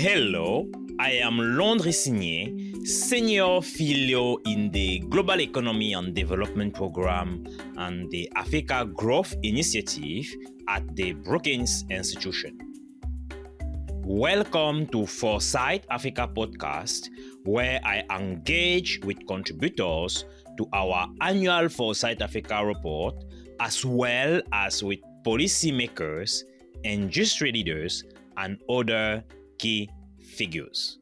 Hello, I am Landry Signé, Senior Fellow in the Global Economy and Development Program and the Africa Growth Initiative at the Brookings Institution. Welcome to Foresight Africa podcast, where I engage with contributors to our annual Foresight Africa report, as well as with policymakers, industry leaders, and other key figures.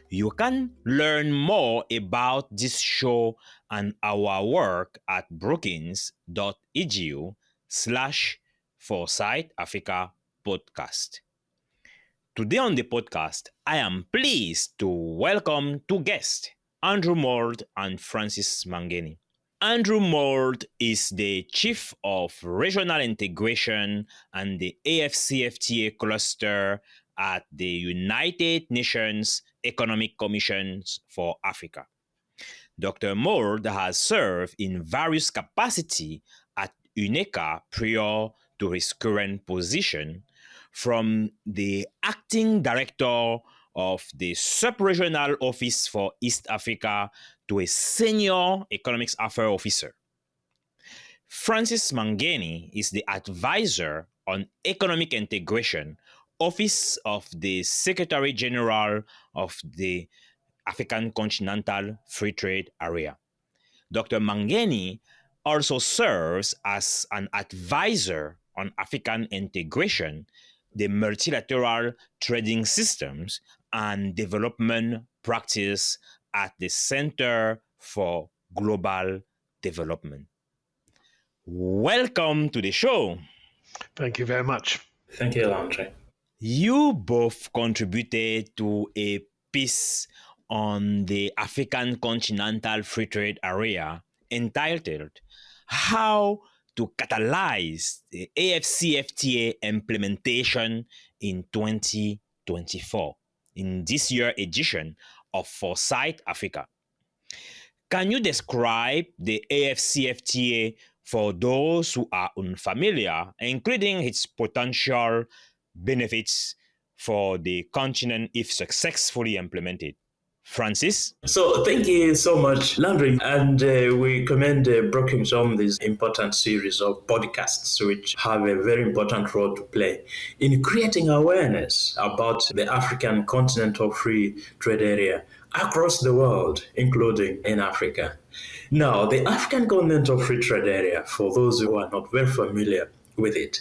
You can learn more about this show and our work at brookings.edu/Foresight Africa podcast. Today on the podcast, I am pleased to welcome two guests, Andrew Mould and Francis Mangeni. Andrew Mould is the Chief of Regional Integration and the AfCFTA cluster at the United Nations Economic Commissions for Africa. Dr. Mould has served in various capacities at UNECA prior to his current position, from the acting director of the Sub-Regional Office for East Africa to a senior economics affairs officer. Francis Mangeni is the advisor on economic integration, Office of the Secretary General of the African Continental Free Trade Area. Dr. Mangeni also serves as an advisor on African integration, the multilateral trading systems, and development practice at the Center for Global Development. Welcome to the show. Thank you very much. Thank you, Landry. You both contributed to a piece on the African Continental Free Trade Area entitled How to Catalyze the AfCFTA Implementation in 2024 in this year's edition of Foresight Africa. Can you describe the AfCFTA for those who are unfamiliar, including its potential benefits for the continent if successfully implemented? Francis? So thank you so much, Landry. And we commend Brookings on this important series of podcasts, which have a very important role to play in creating awareness about the African Continental Free Trade Area across the world, including in Africa. Now, the African Continental Free Trade Area, for those who are not very familiar with it,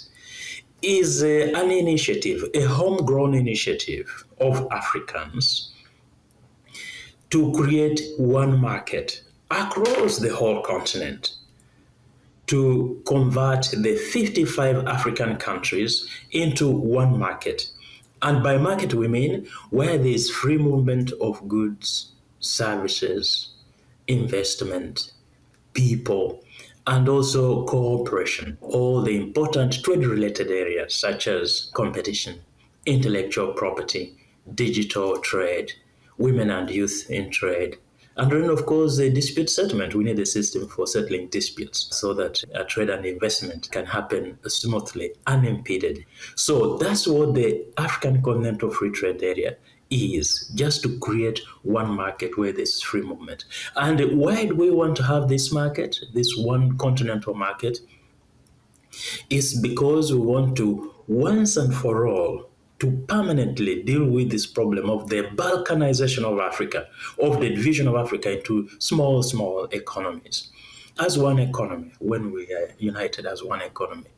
is an initiative, a homegrown initiative of Africans to create one market across the whole continent, to convert the 55 African countries into one market. And by market, we mean where there is free movement of goods, services, investment, people, and also cooperation, all the important trade-related areas such as competition, intellectual property, digital trade, women and youth in trade, and then, of course, the dispute settlement. We need a system for settling disputes so that trade and investment can happen smoothly, unimpeded. So that's what the African Continental Free Trade Area is, just to create one market where there's free movement. And why do we want to have this market, this one continental market? Is because we want to, once and for all, to permanently deal with this problem of the balkanization of Africa, of the division of Africa into small, small economies. As one economy, when we are united as one economy,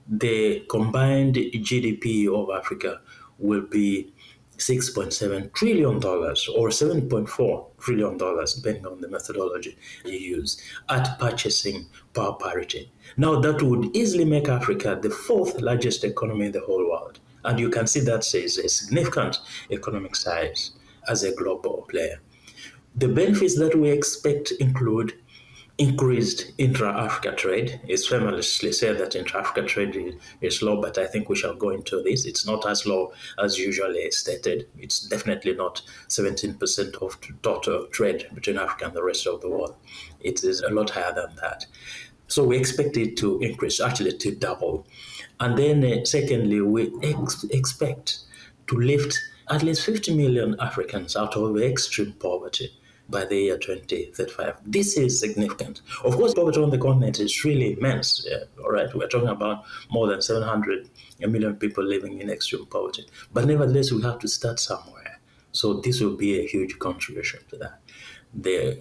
the combined GDP of Africa will be $6.7 trillion or $7.4 trillion, depending on the methodology you use, at purchasing power parity. Now, that would easily make Africa the fourth largest economy in the whole world. And you can see that says a significant economic size as a global player. The benefits that we expect include increased intra-Africa trade. It's famously said that intra-Africa trade is low, but I think we shall go into this. It's not as low as usually stated. It's definitely not 17% of total trade between Africa and the rest of the world. It is a lot higher than that. So we expect it to increase, actually to double. And then secondly, we expect to lift at least 50 million Africans out of extreme poverty by the year 2035. This is significant. Of course, poverty on the continent is really immense. All right, we're talking about more than 700 million people living in extreme poverty. But nevertheless, we have to start somewhere. So this will be a huge contribution to that.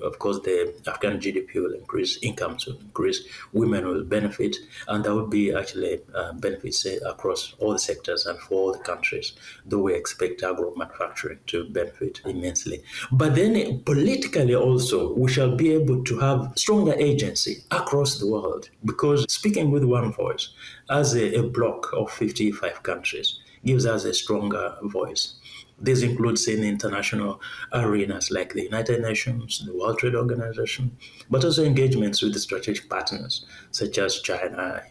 Of course, the African GDP will increase, incomes will increase, women will benefit, and there will be actually benefits across all the sectors and for all the countries, though we expect agro-manufacturing to benefit immensely. But then politically also, we shall be able to have stronger agency across the world, because speaking with one voice as a bloc of 55 countries gives us a stronger voice. This includes in international arenas like the United Nations, the World Trade Organization, but also engagements with the strategic partners such as China,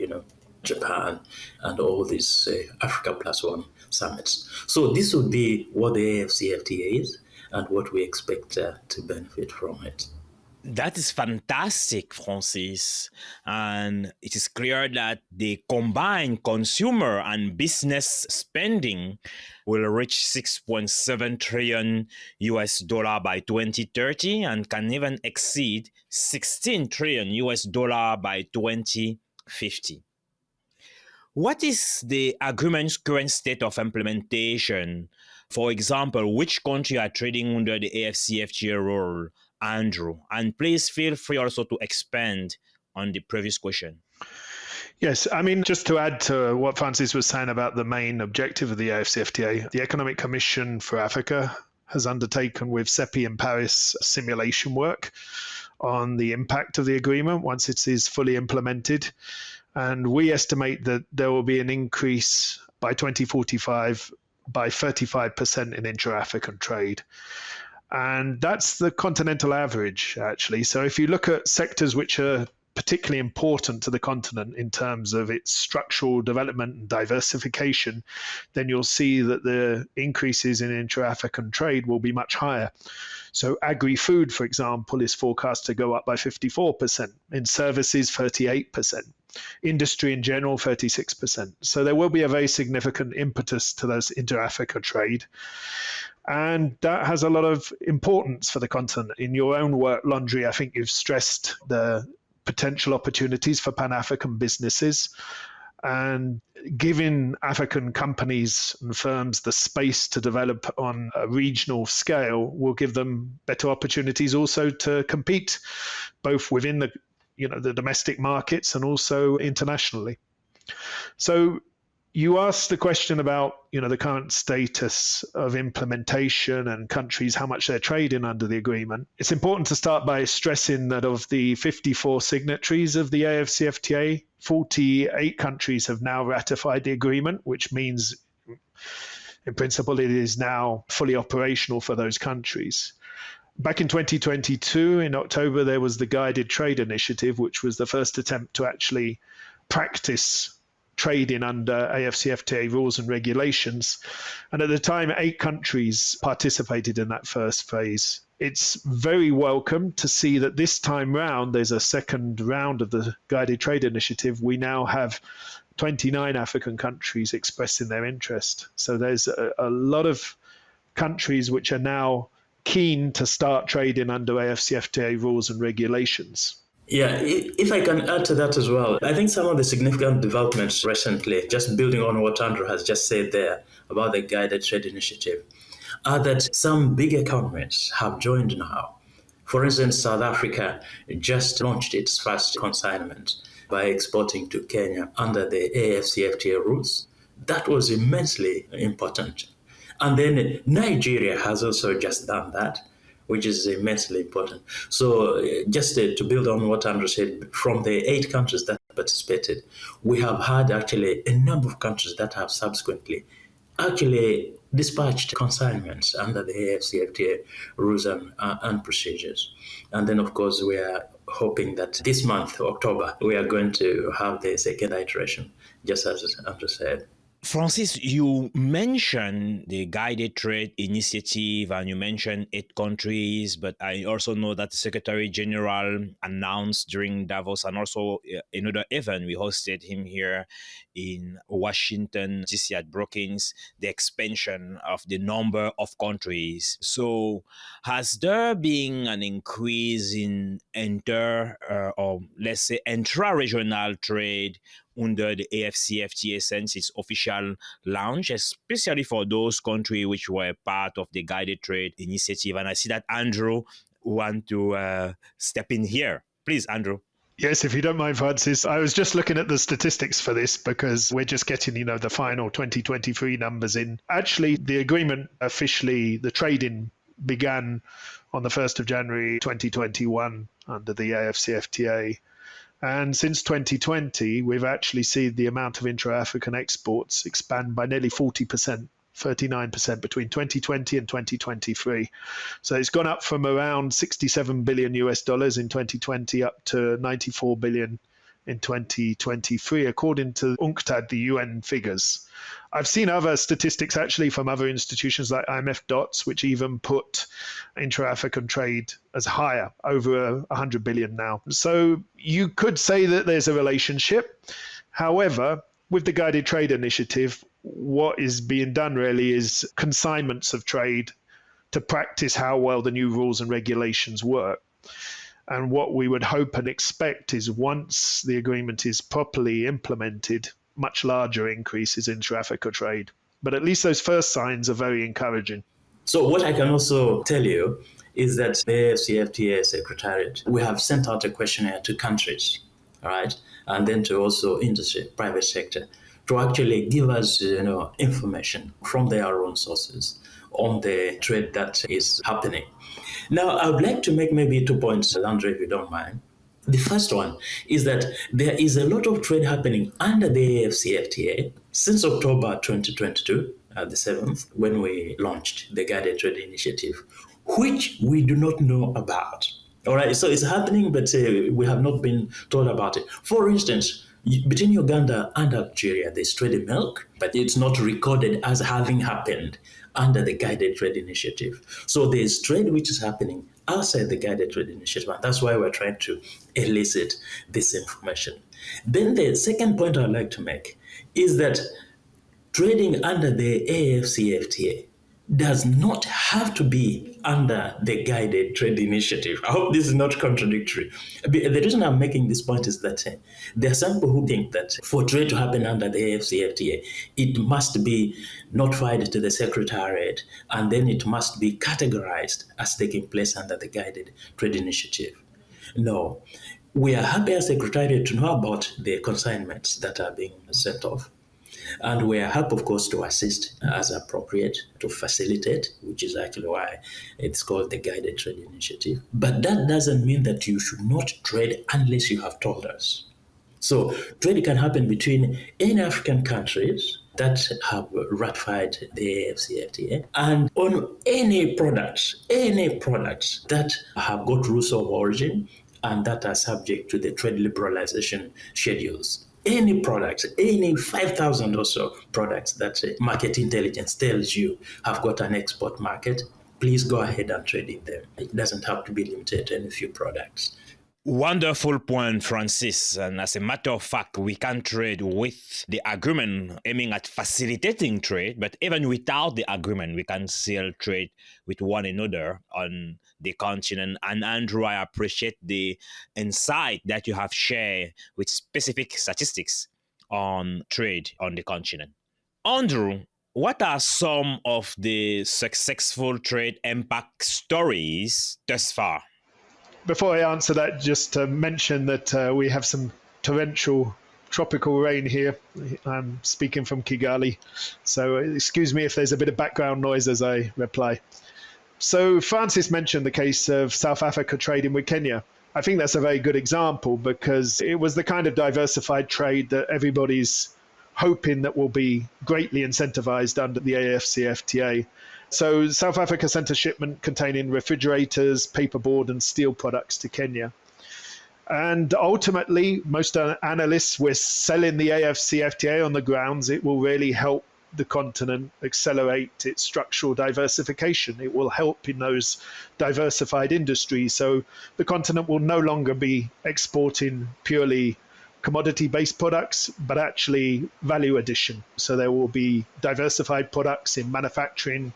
Japan, and all these Africa Plus One summits. So this would be what the AfCFTA is and what we expect to benefit from it. That is fantastic, Francis. And it is clear that the combined consumer and business spending will reach $6.7 trillion by 2030 and can even exceed $16 trillion by 2050. What is the agreement's current state of implementation? For example, which country are trading under the AfCFTA rule? Andrew, and please feel free also to expand on the previous question. Yes, I mean, just to add to what Francis was saying about the main objective of the AfCFTA, the Economic Commission for Africa has undertaken with CEPI in Paris simulation work on the impact of the agreement once it is fully implemented. And we estimate that there will be an increase by 2045 by 35% in intra-African trade. And that's the continental average, actually. So if you look at sectors which are particularly important to the continent in terms of its structural development and diversification, then you'll see that the increases in intra-African trade will be much higher. So agri-food, for example, is forecast to go up by 54%, in services 38%, industry in general 36%. So there will be a very significant impetus to those inter-Africa trade. And that has a lot of importance for the continent. In your own work, Landry, I think you've stressed the potential opportunities for Pan-African businesses, and giving African companies and firms the space to develop on a regional scale will give them better opportunities also to compete both within the domestic markets and also internationally. So you asked the question about, the current status of implementation and countries, how much they're trading under the agreement. It's important to start by stressing that of the 54 signatories of the AfCFTA, 48 countries have now ratified the agreement, which means, in principle, it is now fully operational for those countries. Back in 2022, in October, there was the Guided Trade Initiative, which was the first attempt to actually practice trading under AfCFTA rules and regulations. And at the time, 8 countries participated in that first phase. It's very welcome to see that this time round, there's a second round of the Guided Trade Initiative. We now have 29 African countries expressing their interest. So there's a lot of countries which are now keen to start trading under AfCFTA rules and regulations. Yeah, if I can add to that as well, I think some of the significant developments recently, just building on what Andrew has just said there about the Guided Trade Initiative, are that some big economies have joined now. For instance, South Africa just launched its first consignment by exporting to Kenya under the AfCFTA rules. That was immensely important. And then Nigeria has also just done that, which is immensely important. So just to build on what Andrew said, from the 8 countries that participated, we have had actually a number of countries that have subsequently actually dispatched consignments under the AfCFTA rules and procedures. And then, of course, we are hoping that this month, October, we are going to have the second iteration, just as Andrew said. Francis, you mentioned the guided trade initiative and you mentioned 8 countries, but I also know that the Secretary General announced during Davos and also another event we hosted him here in Washington, D.C. at Brookings, the expansion of the number of countries. So, has there been an increase in or let's say intra-regional trade under the AfCFTA since its official launch, especially for those countries which were part of the guided trade initiative? And I see that Andrew want to step in here. Please, Andrew. Yes, if you don't mind, Francis. I was just looking at the statistics for this because we're just getting, the final 2023 numbers in. Actually, the agreement officially, the trading began on the 1st of January 2021 under the AfCFTA. And since 2020, we've actually seen the amount of intra-African exports expand by nearly 40%, 39% between 2020 and 2023. So it's gone up from around 67 billion US dollars in 2020 up to 94 billion in 2023, according to UNCTAD, the UN figures. I've seen other statistics actually from other institutions like IMF DOTS, which even put intra-African trade as higher, over 100 billion now. So you could say that there's a relationship. However, with the guided trade initiative, what is being done really is consignments of trade to practice how well the new rules and regulations work. And what we would hope and expect is once the agreement is properly implemented, much larger increases in intra-Africa trade. But at least those first signs are very encouraging. So what I can also tell you is that the AfCFTA Secretariat, we have sent out a questionnaire to countries, all right, and then to also industry, private sector, to actually give us, information from their own sources on the trade that is happening. Now, I would like to make maybe 2 points, Landry, if you don't mind. The first one is that there is a lot of trade happening under the AfCFTA since October 2022, the 7th, when we launched the Guided Trade Initiative, which we do not know about. All right, so it's happening, but we have not been told about it. For instance, between Uganda and Algeria, there's trade in milk, but it's not recorded as having happened under the Guided Trade Initiative. So there's trade which is happening outside the Guided Trade Initiative, and that's why we're trying to elicit this information. Then the second point I'd like to make is that trading under the AfCFTA does not have to be under the Guided Trade Initiative. I hope this is not contradictory. The reason I'm making this point is that there are some people who think that for trade to happen under the AfCFTA, it must be notified to the Secretariat, and then it must be categorized as taking place under the Guided Trade Initiative. No, we are happy as Secretariat to know about the consignments that are being sent off. And we are happy, of course, to assist as appropriate, to facilitate, which is actually why it's called the Guided Trade Initiative. But that doesn't mean that you should not trade unless you have told us. So trade can happen between any African countries that have ratified the AfCFTA and on any products that have got rules of origin and that are subject to the trade liberalization schedules. Any products, any 5,000 or so products that market intelligence tells you have got an export market, please go ahead and trade in them. It doesn't have to be limited to any few products. Wonderful point, Francis. And as a matter of fact, we can trade with the agreement aiming at facilitating trade, but even without the agreement, we can still trade with one another on the continent. And Andrew, I appreciate the insight that you have shared with specific statistics on trade on the continent. Andrew, what are some of the successful trade impact stories thus far? Before I answer that, just to mention that we have some torrential tropical rain here. I'm speaking from Kigali, so excuse me if there's a bit of background noise as I reply. So Francis mentioned the case of South Africa trading with Kenya. I think that's a very good example because it was the kind of diversified trade that everybody's hoping that will be greatly incentivized under the AfCFTA. So South Africa sent a shipment containing refrigerators, paperboard and steel products to Kenya. And ultimately, most analysts were selling the AfCFTA on the grounds it will really help the continent accelerate its structural diversification. It will help in those diversified industries. So the continent will no longer be exporting purely commodity-based products, but actually value addition. So there will be diversified products in manufacturing,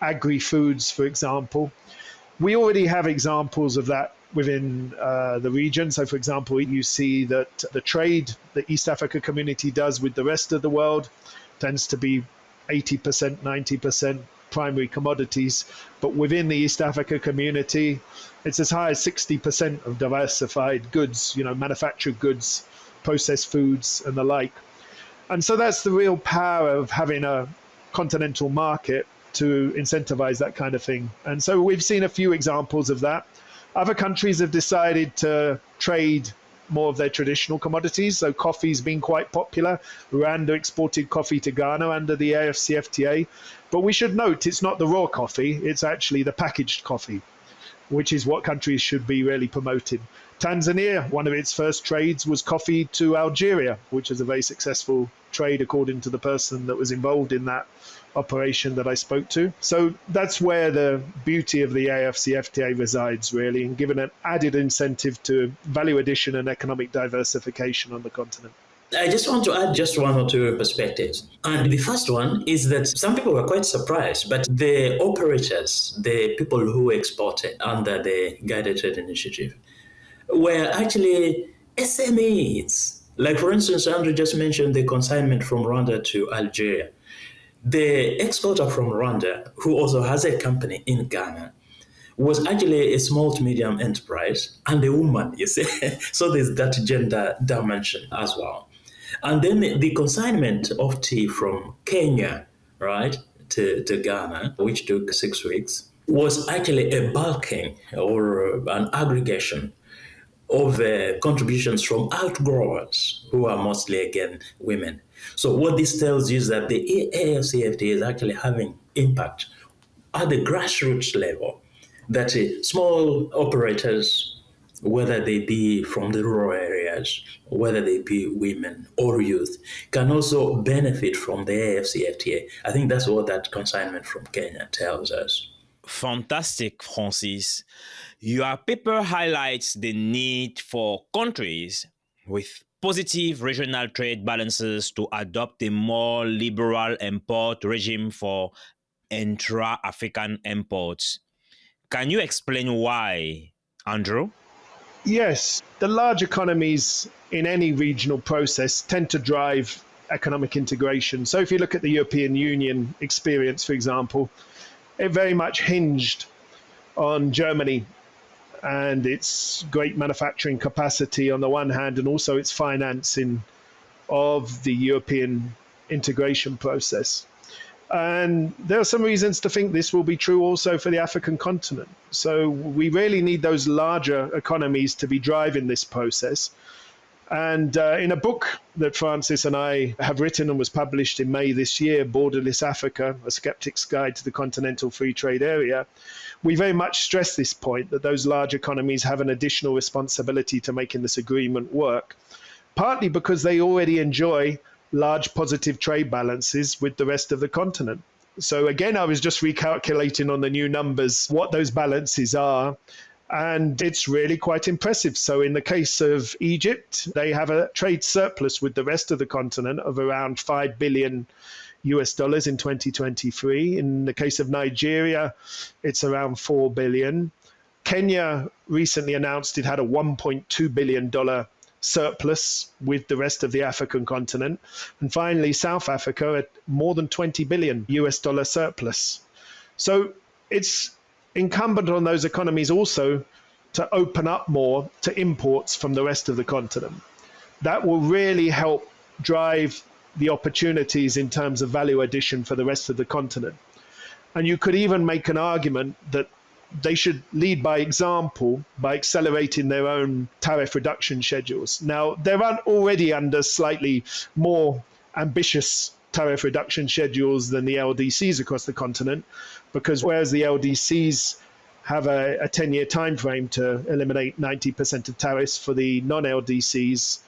agri-foods, for example. We already have examples of that within the region. So, for example, you see that the trade the East Africa community does with the rest of the world tends to be 80%, 90% primary commodities. But within the East Africa community, it's as high as 60% of diversified goods, manufactured goods, processed foods, and the like. And so that's the real power of having a continental market to incentivize that kind of thing. And so we've seen a few examples of that. Other countries have decided to trade more of their traditional commodities. So coffee's been quite popular. Rwanda exported coffee to Ghana under the AfCFTA. But we should note it's not the raw coffee, it's actually the packaged coffee, which is what countries should be really promoting. Tanzania, one of its first trades was coffee to Algeria, which is a very successful trade according to the person that was involved in that operation that I spoke to. So that's where the beauty of the AfCFTA resides, really, and given an added incentive to value addition and economic diversification on the continent. I just want to add just one or two perspectives. And the first one is that some people were quite surprised, but the operators, the people who exported under the Guided Trade Initiative, were actually SMEs. Like, for instance, Andrew just mentioned the consignment from Rwanda to Algeria. The exporter from Rwanda, who also has a company in Ghana, was actually a small to medium enterprise and a woman, you see. So there's that gender dimension as well. And then the consignment of tea from Kenya, right, to Ghana, which took 6 weeks, was actually a bulking or an aggregation of contributions from outgrowers, who are mostly, again, women. So what this tells you is that the AfCFTA is actually having impact at the grassroots level, that small operators, whether they be from the rural areas, whether they be women or youth, can also benefit from the AfCFTA. I think that's what that consignment from Kenya tells us. Fantastic, Francis. Your paper highlights the need for countries with positive regional trade balances to adopt a more liberal import regime for intra-African imports. Can you explain why, Andrew? Yes, the large economies in any regional process tend to drive economic integration. So if you look at the European Union experience, for example, it very much hinged on Germany and its great manufacturing capacity on the one hand, and also its financing of the European integration process. And there are some reasons to think this will be true also for the African continent. So we really need those larger economies to be driving this process. And in a book that Francis and I have written and was published in May this year, Borderless Africa, A Skeptic's Guide to the Continental Free Trade Area, we very much stress this point that those large economies have an additional responsibility to making this agreement work, partly because they already enjoy large positive trade balances with the rest of the continent. So again, I was just recalculating on the new numbers what those balances are, and it's really quite impressive. So in the case of Egypt, they have a trade surplus with the rest of the continent of around $5 billion in 2023. In the case of Nigeria, it's around $4 billion. Kenya recently announced it had a $1.2 billion surplus with the rest of the African continent. And finally, South Africa at more than $20 billion surplus. So it's incumbent on those economies also to open up more to imports from the rest of the continent. That will really help drive the opportunities in terms of value addition for the rest of the continent. And you could even make an argument that they should lead by example by accelerating their own tariff reduction schedules. Now, they're already under slightly more ambitious tariff reduction schedules than the LDCs across the continent, because whereas the LDCs have a 10-year time frame to eliminate 90% of tariffs. For the non-LDCs,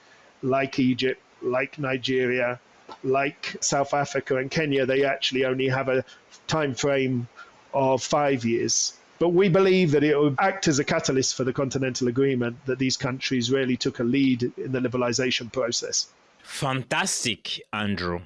like Egypt, like Nigeria, like South Africa and Kenya, they actually only have a time frame of 5 years. But we believe that it will act as a catalyst for the Continental Agreement, that these countries really took a lead in the liberalization process. Fantastic, Andrew.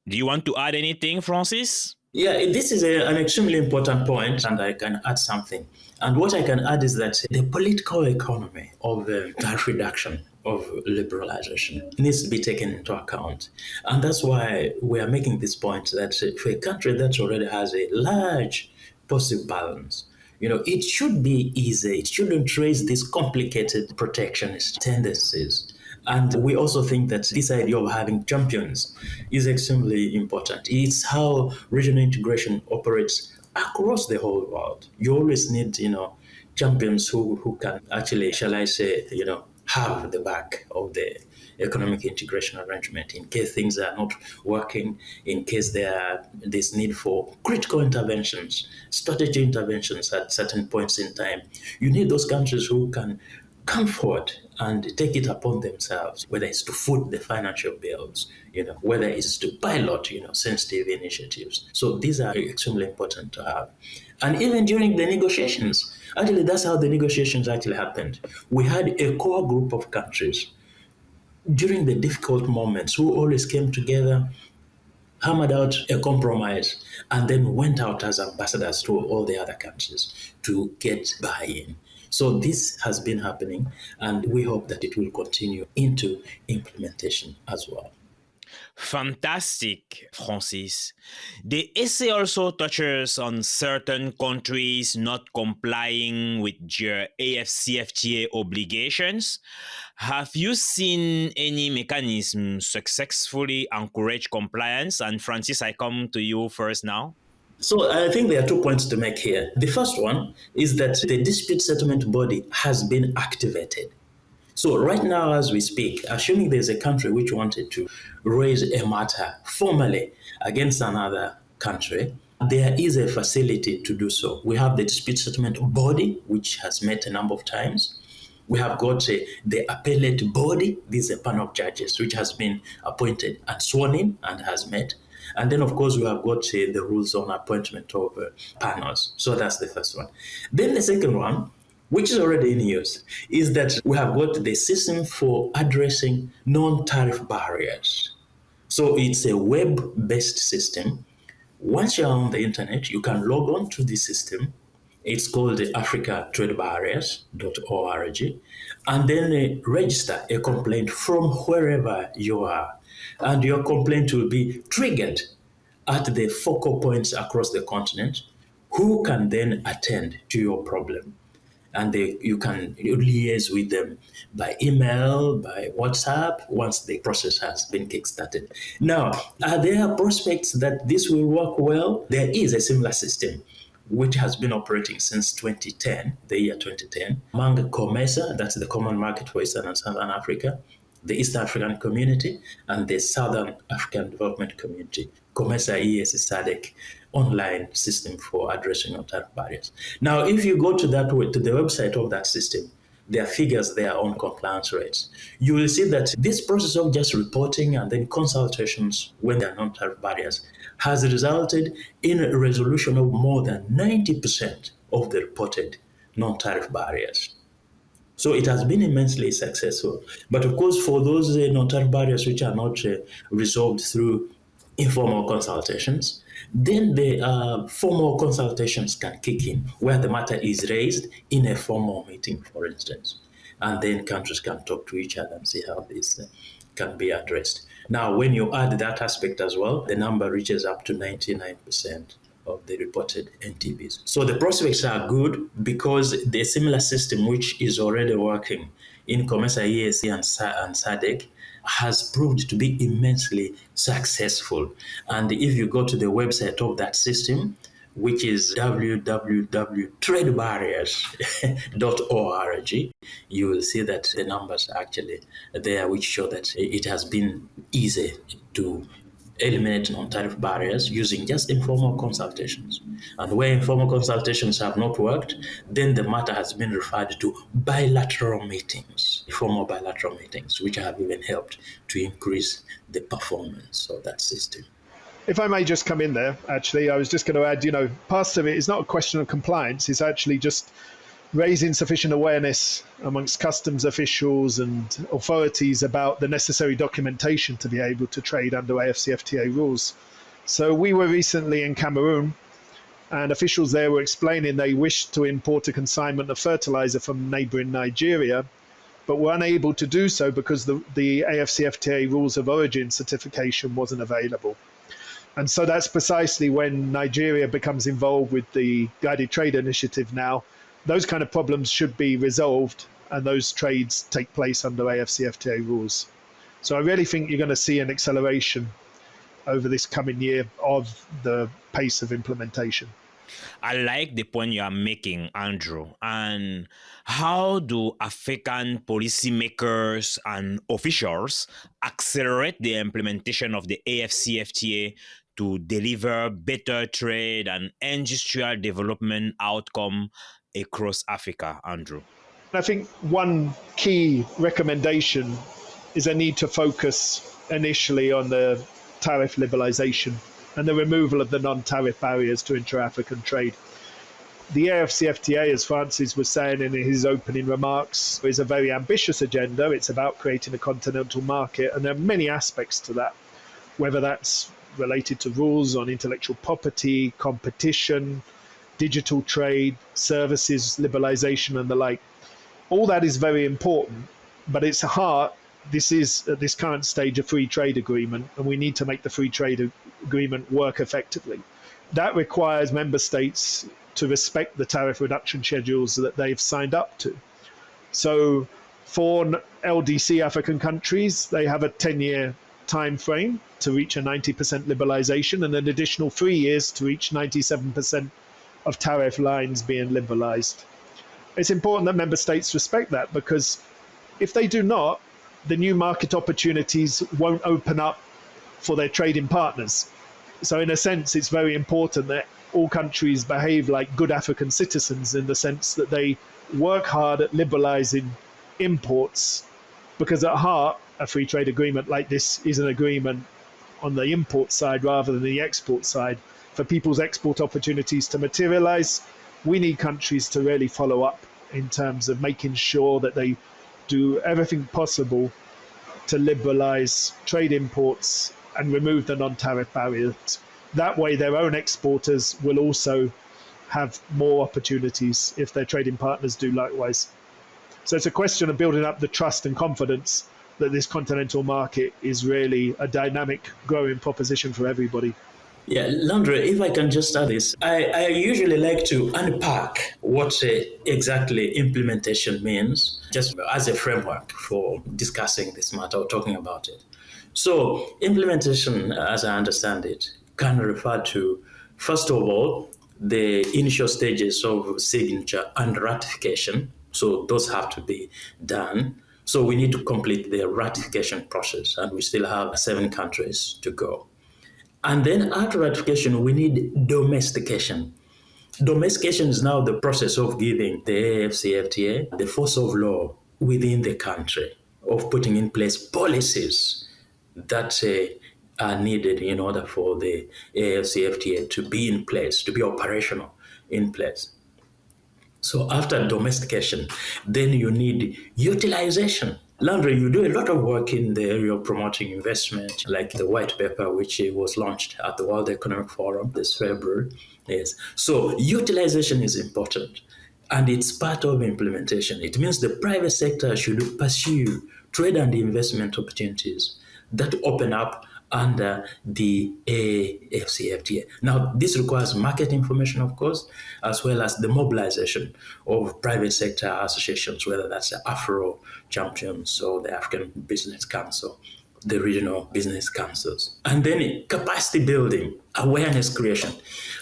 Do you want to add anything, Francis? Yeah, this is an extremely important point, and I can add something. And what I can add is that the political economy of tariff reduction, of liberalization, needs to be taken into account. And that's why we are making this point that for a country that already has a large positive balance, it should be easy. It shouldn't raise these complicated protectionist tendencies. And we also think that this idea of having champions is extremely important. It's how regional integration operates across the whole world. You always need, champions who can actually, shall I say, have the back of the economic integration arrangement in case things are not working, in case there's need for critical interventions, strategy interventions at certain points in time. You need those countries who can come forward and take it upon themselves, whether it's to foot the financial bills, whether it's to pilot, sensitive initiatives. So these are extremely important to have. And even during the negotiations, actually, that's how the negotiations actually happened. We had a core group of countries during the difficult moments who always came together, hammered out a compromise, and then went out as ambassadors to all the other countries to get buy-in. So this has been happening, and we hope that it will continue into implementation as well. Fantastic, Francis. The essay also touches on certain countries not complying with their AfCFTA obligations. Have you seen any mechanism successfully encourage compliance? And Francis, I come to you first now. So I think there are 2 points to make here. The first one is that the dispute settlement body has been activated. So right now, as we speak, assuming there's a country which wanted to raise a matter formally against another country, there is a facility to do so. We have the dispute settlement body, which has met a number of times. We have got the appellate body. This is a panel of judges which has been appointed and sworn in and has met. And then, of course, we have got the rules on appointment of panels. So that's the first one. Then the second one, which is already in use, is that we have got the system for addressing non-tariff barriers. So it's a web-based system. Once you're on the internet, you can log on to the system. It's called africatradebarriers.org, and then register a complaint from wherever you are. And your complaint will be triggered at the focal points across the continent, who can then attend to your problem. And you can liaise with them by email, by WhatsApp, once the process has been kickstarted. Now, are there prospects that this will work well? There is a similar system which has been operating since 2010, the year 2010, among COMESA, that's the Common Market for Eastern and Southern Africa, the East African Community, and the Southern African Development Community. COMESA ES SADC online system for addressing non-tariff barriers. Now, if you go to the website of that system, there are figures there on compliance rates. You will see that this process of just reporting and then consultations when there are non-tariff barriers has resulted in a resolution of more than 90% of the reported non-tariff barriers. So it has been immensely successful. But of course, for those non-tariff barriers which are not resolved through informal consultations, then the formal consultations can kick in, where the matter is raised in a formal meeting, for instance. And then countries can talk to each other and see how this can be addressed. Now, when you add that aspect as well, the number reaches up to 99% of the reported NTBs. So the prospects are good because the similar system, which is already working in COMESA, EAC, and SADC, has proved to be immensely successful. And if you go to the website of that system, which is www.tradebarriers.org, you will see that the numbers are actually there, which show that it has been easy to eliminate non-tariff barriers using just informal consultations. And where informal consultations have not worked, then the matter has been referred to bilateral meetings, formal bilateral meetings, which have even helped to increase the performance of that system. If I may just come in there, actually, I was just going to add, part of it is not a question of compliance, it's actually just raising sufficient awareness amongst customs officials and authorities about the necessary documentation to be able to trade under AfCFTA rules. So we were recently in Cameroon, and officials there were explaining they wished to import a consignment of fertilizer from neighboring Nigeria, but were unable to do so because the AfCFTA rules of origin certification wasn't available. And so that's precisely when Nigeria becomes involved with the Guided Trade Initiative now. Those kind of problems should be resolved, and those trades take place under AfCFTA rules. So I really think you're going to see an acceleration over this coming year of the pace of implementation. I like the point you are making, Andrew. And how do African policymakers and officials accelerate the implementation of the AfCFTA to deliver better trade and industrial development outcome across Africa, Andrew? I think one key recommendation is a need to focus initially on the tariff liberalization and the removal of the non-tariff barriers to intra-African trade. The AfCFTA, as Francis was saying in his opening remarks, is a very ambitious agenda. It's about creating a continental market, and there are many aspects to that, whether that's related to rules on intellectual property, competition, digital trade, services liberalization, and the like. All that is very important, but its heart, this is at this current stage a free trade agreement, and we need to make the free trade agreement work effectively. That requires member states to respect the tariff reduction schedules that they've signed up to. So for LDC African countries, they have a 10-year time frame to reach a 90% liberalization and an additional 3 years to reach 97% of tariff lines being liberalized. It's important that member states respect that, because if they do not, the new market opportunities won't open up for their trading partners. So in a sense, it's very important that all countries behave like good African citizens, in the sense that they work hard at liberalizing imports, because at heart, a free trade agreement like this is an agreement on the import side rather than the export side. For people's export opportunities to materialize, we need countries to really follow up in terms of making sure that they do everything possible to liberalize trade imports and remove the non-tariff barriers. That way, their own exporters will also have more opportunities if their trading partners do likewise. So it's a question of building up the trust and confidence that this continental market is really a dynamic, growing proposition for everybody. Yeah, Landry, if I can just add this, I usually like to unpack what exactly implementation means, just as a framework for discussing this matter or talking about it. So implementation, as I understand it, can refer to, first of all, the initial stages of signature and ratification. So those have to be done. So we need to complete the ratification process, and we still have 7 countries to go. And then after ratification, we need domestication. Domestication is now the process of giving the AfCFTA the force of law within the country, of putting in place policies that are needed in order for the AfCFTA to be in place, to be operational in place. So after domestication, then you need utilization. Landry, you do a lot of work in the area of promoting investment, like the white paper, which was launched at the World Economic Forum this February. Yes. So utilization is important, and it's part of implementation. It means the private sector should pursue trade and investment opportunities that open up under the AfCFTA. Now, this requires market information, of course, as well as the mobilization of private sector associations, whether that's the Afro Champions or the African Business Council, the regional business councils. And then capacity building, awareness creation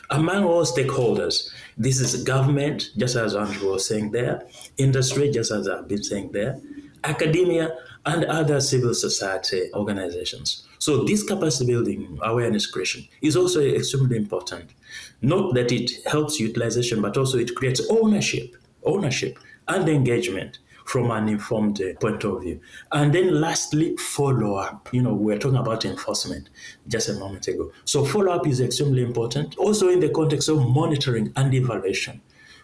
among all stakeholders. This is government, just as Andrew was saying there, industry, just as I've been saying there, academia, and other civil society organizations. So this capacity building, awareness creation is also extremely important. Not that it helps utilization, but also it creates ownership and engagement from an informed point of view. And then lastly, follow up. We were talking about enforcement just a moment ago. So follow up is extremely important. Also in the context of monitoring and evaluation.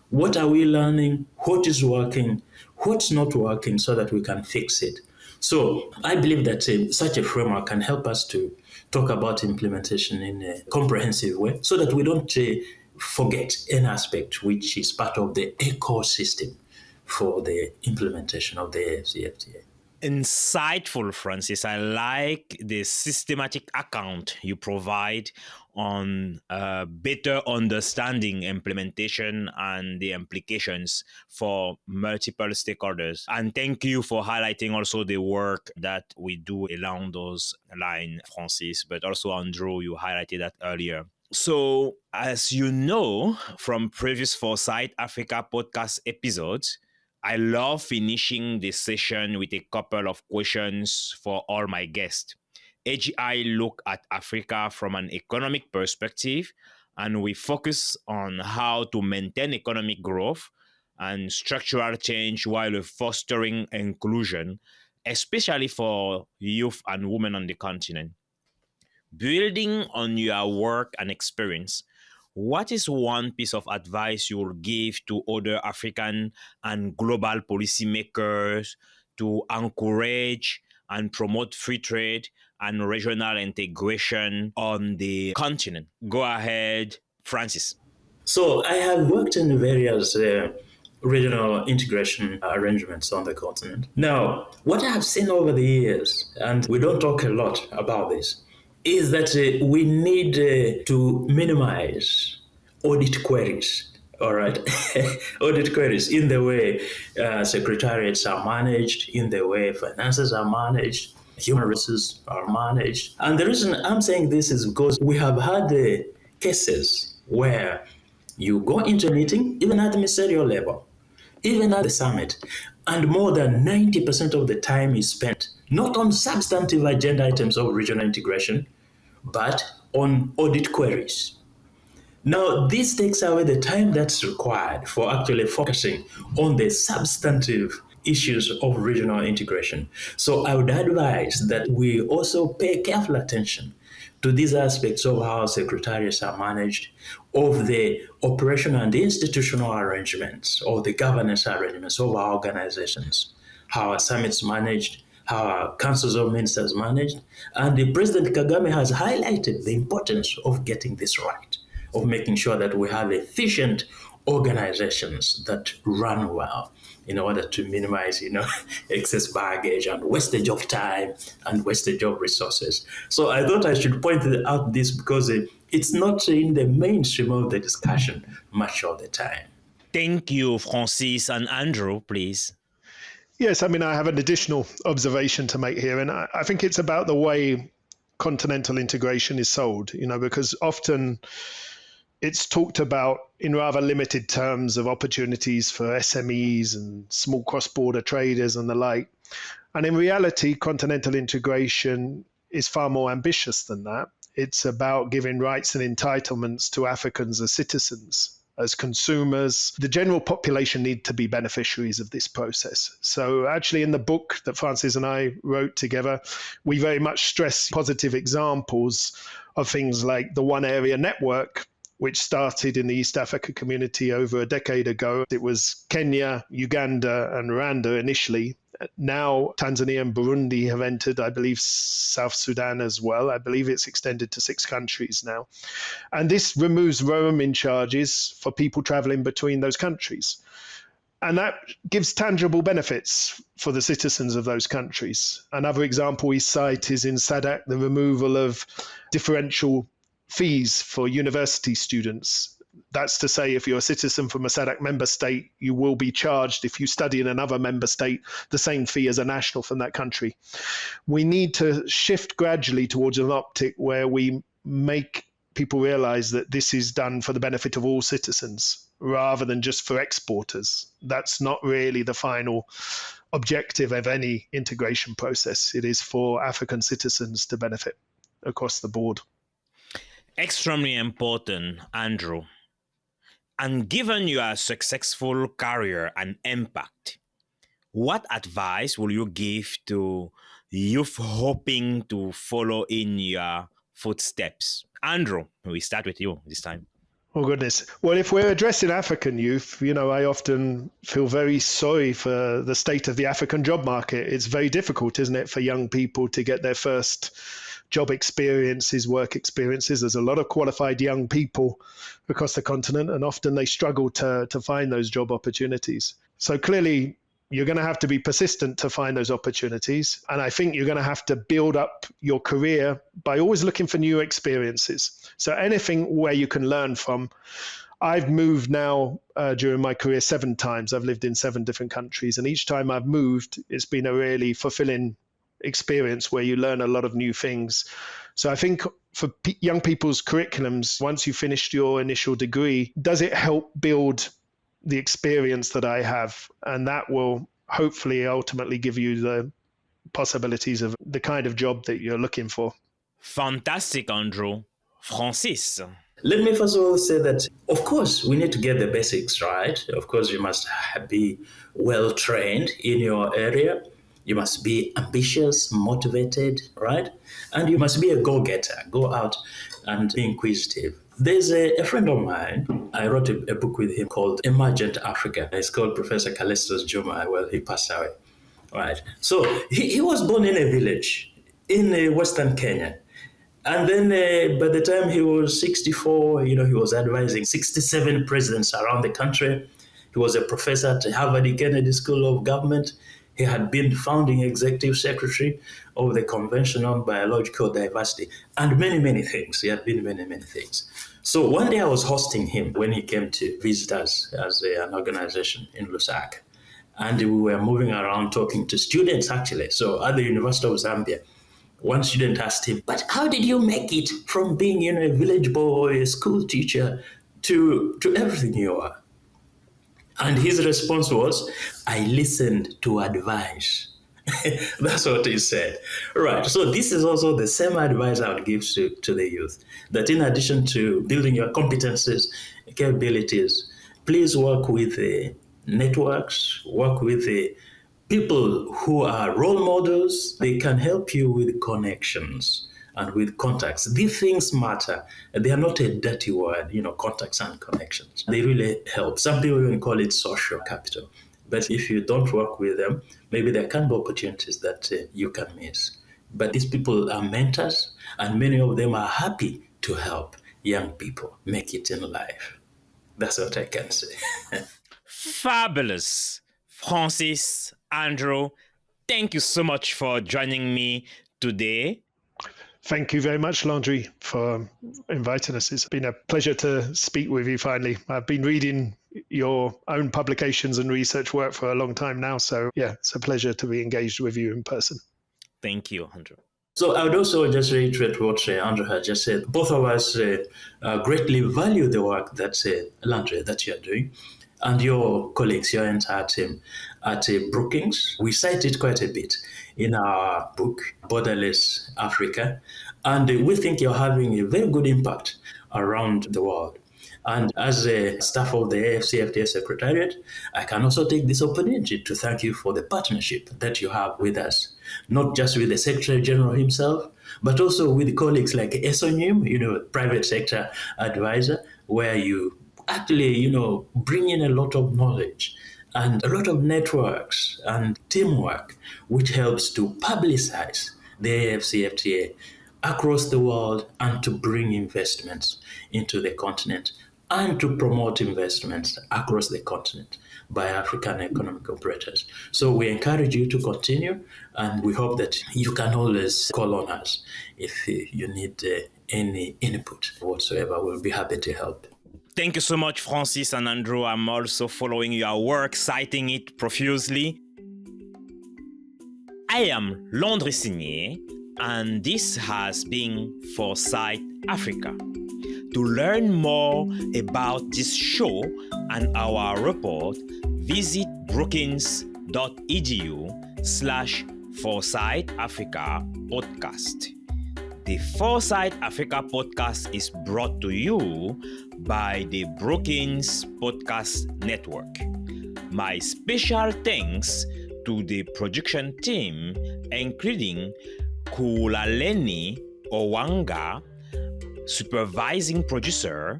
What are we learning? What is working? What's not working so that we can fix it? So I believe that such a framework can help us to talk about implementation in a comprehensive way so that we don't forget an aspect which is part of the ecosystem for the implementation of the AfCFTA. Insightful, Francis. I like the systematic account you provide on better understanding implementation and the implications for multiple stakeholders. And thank you for highlighting also the work that we do along those lines, Francis, but also Andrew, you highlighted that earlier. So, as you know from previous Foresight Africa podcast episodes, I love finishing the session with a couple of questions for all my guests. AGI look at Africa from an economic perspective, and we focus on how to maintain economic growth and structural change while fostering inclusion, especially for youth and women on the continent. Building on your work and experience, what is one piece of advice you will give to other African and global policymakers to encourage and promote free trade and regional integration on the continent? Go ahead, Francis. So I have worked in various regional integration arrangements on the continent. Now, what I have seen over the years, and we don't talk a lot about this, is that we need to minimize audit queries. All right, audit queries in the way secretariats are managed, in the way finances are managed, human resources are managed. And the reason I'm saying this is because we have had cases where you go into a meeting, even at the ministerial level, even at the summit, and more than 90% of the time is spent not on substantive agenda items of regional integration, but on audit queries. Now, this takes away the time that's required for actually focusing on the substantive issues of regional integration. So I would advise that we also pay careful attention to these aspects of how secretariats are managed, of the operational and institutional arrangements, of the governance arrangements of our organizations, how our summits managed, how our councils of ministers managed. And the President Kagame has highlighted the importance of getting this right, of making sure that we have efficient organizations that run well in order to minimize, excess baggage and wastage of time and wastage of resources. So I thought I should point out this because it's not in the mainstream of the discussion much of the time. Thank you, Francis and Andrew, please. Yes, I have an additional observation to make here, and I think it's about the way continental integration is sold, because often it's talked about in rather limited terms of opportunities for SMEs and small cross-border traders and the like. And in reality, continental integration is far more ambitious than that. It's about giving rights and entitlements to Africans as citizens, as consumers. The general population need to be beneficiaries of this process. So actually in the book that Francis and I wrote together, we very much stress positive examples of things like the One Area Network, which started in the East Africa community over a decade ago. It was Kenya, Uganda, and Rwanda initially. Now Tanzania and Burundi have entered, I believe, South Sudan as well. I believe it's extended to 6 countries now. And this removes roaming charges for people traveling between those countries. And that gives tangible benefits for the citizens of those countries. Another example we cite is in SADC, the removal of differential fees for university students. That's to say, if you're a citizen from a SADC member state, you will be charged, if you study in another member state, the same fee as a national from that country. We need to shift gradually towards an optic where we make people realize that this is done for the benefit of all citizens rather than just for exporters. That's not really the final objective of any integration process. It is for African citizens to benefit across the board. Extremely important, Andrew. And given your successful career and impact, what advice will you give to youth hoping to follow in your footsteps? Andrew, we start with you this time. Oh, goodness. Well, if we're addressing African youth, I often feel very sorry for the state of the African job market. It's very difficult, isn't it, for young people to get their first job experiences, work experiences. There's a lot of qualified young people across the continent, and often they struggle to find those job opportunities. So clearly, you're going to have to be persistent to find those opportunities. And I think you're going to have to build up your career by always looking for new experiences. So anything where you can learn from. I've moved now during my career 7 times. I've lived in 7 different countries. And each time I've moved, it's been a really fulfilling experience where you learn a lot of new things. So I think for young people's curriculums, once you finished your initial degree, does it help build the experience that I have? And that will hopefully ultimately give you the possibilities of the kind of job that you're looking for. Fantastic, Andrew. Francis. Let me first of all say that, of course, we need to get the basics right. Of course, you must be well trained in your area. You must be ambitious, motivated, right? And you must be a go-getter. Go out and be inquisitive. There's a friend of mine, I wrote a book with him called Emergent Africa. It's called Professor Callistus Juma. Well, he passed away, right? So he was born in a village in Western Kenya. And then by the time he was 64, he was advising 67 presidents around the country. He was a professor at Harvard Kennedy School of Government. He had been founding executive secretary of the Convention on Biological Diversity and many, many things. He had been many, many things. So one day I was hosting him when he came to visit us as an organization in Lusaka. And we were moving around talking to students, actually. So at the University of Zambia, one student asked him, but how did you make it from being a village boy, a school teacher, to everything you are? And his response was, I listened to advice. That's what he said. Right. So this is also the same advice I would give to the youth, that in addition to building your competences, capabilities, please work with networks, work with people who are role models. They can help you with connections and with contacts. These things matter. They are not a dirty word, contacts and connections. They really help. Some people even call it social capital. But if you don't work with them, maybe there can be opportunities that you can miss. But these people are mentors, and many of them are happy to help young people make it in life. That's what I can say. Fabulous. Francis, Andrew, thank you so much for joining me today. Thank you very much, Landry, for inviting us. It's been a pleasure to speak with you finally. I've been reading your own publications and research work for a long time now. So, yeah, it's a pleasure to be engaged with you in person. Thank you, Andrew. So I would also just reiterate what Andrew had just said. Both of us greatly value the work that, Landry, that you're doing, and your colleagues, your entire team at Brookings. We cite it quite a bit in our book, Borderless Africa. And we think you're having a very good impact around the world. And as a staff of the AfCFTA Secretariat, I can also take this opportunity to thank you for the partnership that you have with us, not just with the Secretary General himself, but also with colleagues like Esonyum, private sector advisor, where you actually, bring in a lot of knowledge and a lot of networks and teamwork, which helps to publicize the AfCFTA across the world and to bring investments into the continent and to promote investments across the continent by African economic operators. So we encourage you to continue, and we hope that you can always call on us if you need any input whatsoever. We'll be happy to help. Thank you so much, Francis and Andrew. I'm also following your work, citing it profusely. I am Landry Signé, and this has been Foresight Africa. To learn more about this show and our report, visit Brookings.org. brookings.edu/Foresight Africa podcast. The Foresight Africa podcast is brought to you by the Brookings Podcast Network. My special thanks to the production team, including Kulaleni Owanga, supervising producer,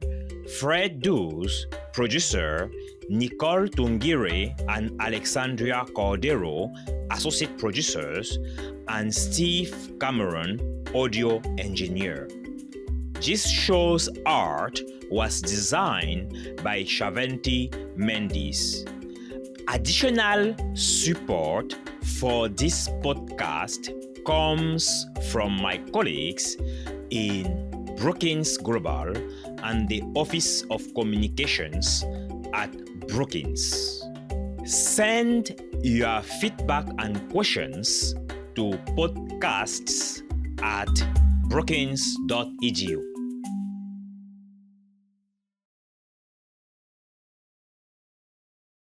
Fred Duz, producer, Nicole Tungire and Alexandria Cordero, associate producers, and Steve Cameron, audio engineer. This show's art was designed by Shaventi Mendes. Additional support for this podcast comes from my colleagues in Brookings Global and the Office of Communications at Brookings. Send your feedback and questions to podcasts@brookings.edu.